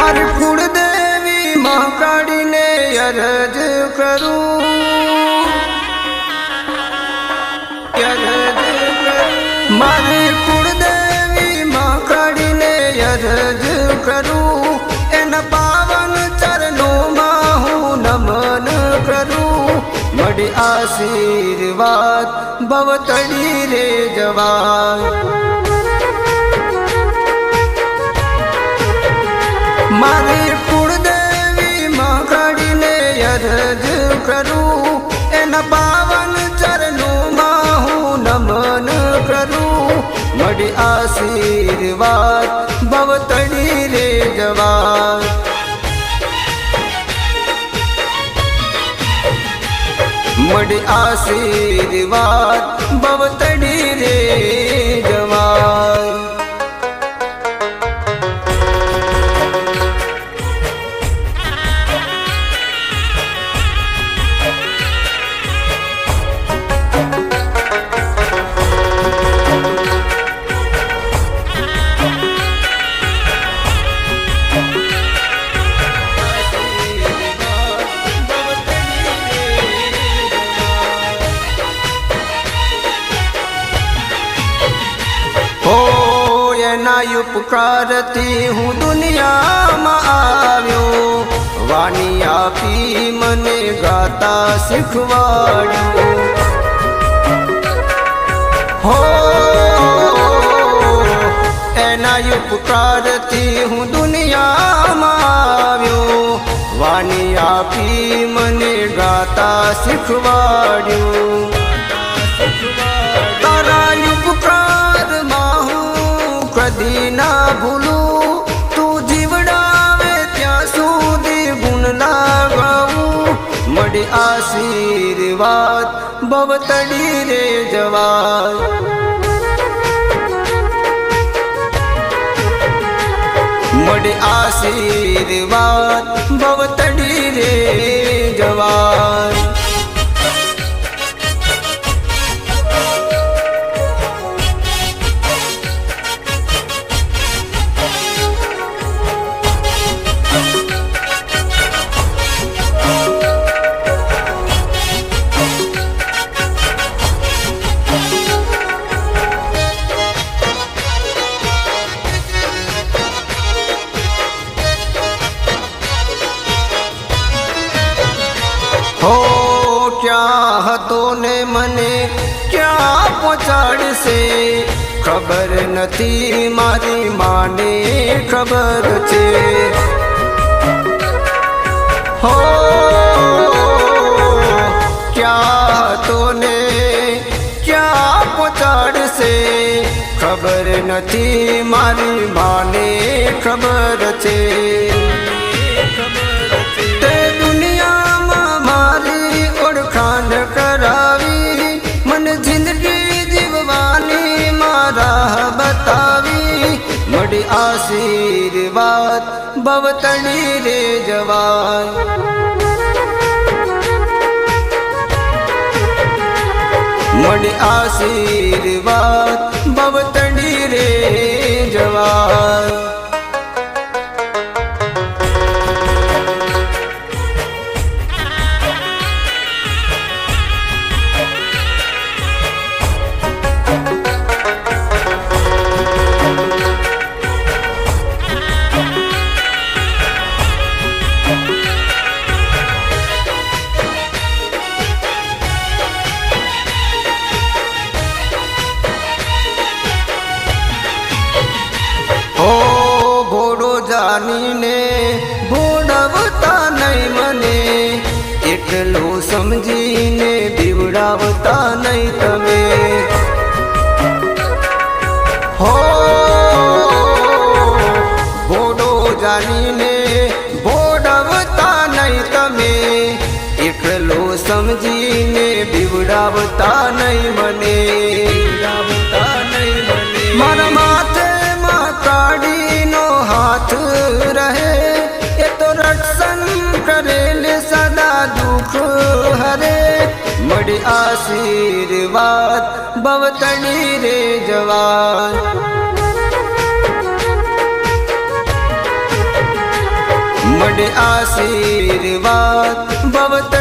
મારી કુળદેવી મહાકાળીને અરજ કરું, મારી કુળદેવી મહાકાળીને અરજ કરું, એના પાવન ચરણોમાં હું નમન કરું. મળી આશીર્વાદ ભવતડી રે જવાય. મારી કુળદેવી મહાકાળીને અરજ કરું, એના પાવન ચરણોમાં હું નમન કરું. મળી આશીર્વાદ ભવતડી રે જવાય. મળી આશીર્વાદ ભવતડી રે જવાય. ઉપકારથી હું દુનિયામાં આવ્યો, વાણી આપી મને ગાતા શીખવાડ્યું. હો એના ઉપકારથી હું દુનિયામાં આવ્યો, વાણી આપી મને ગાતા શીખવાડ્યું. તારા ઉપકારમાં કદી ના ભૂલું, તું જીવડાવે ત્યાં સુધી ગુણ લાગાવું. મળી આશીર્વાદ ભવતડી રે જવાય. મળી આશીર્વાદ ભવતડી રે જવાય. હો ક્યાં હતો ને મને ક્યાં પહોંચાડશે, ખબર નથી મારી માને ખબર છે. હો ક્યાં હતો ને ક્યાં પહોંચાડશે, ખબર નથી મારી માને ખબર છે. તે દુનિયામાં મારી ઓળખાણ કરાવી, મને જિંદગી જીવવાની મારા બતાવી. મળી આશીર્વાદ ભવતડી રે જવાય. મળી આશીર્વાદ ભવતડી રે જવાય. જાનીને ભોળવતા નહીં મને, એટલું સમજીને બીવડાવતા નહીં તમે. હો ભોળો જાનીને ભોળવતા નહીં તમે, એટલું સમજીને બીવડાવતા નહીં મને. મારા માથે કાળીનો હાથ રહે, એ તો રક્ષણ કરેલ સદા દુઃખ હરે. મળી આશીર્વાદ ભવતડી રે જવાય. मड आशीर्वाद भवत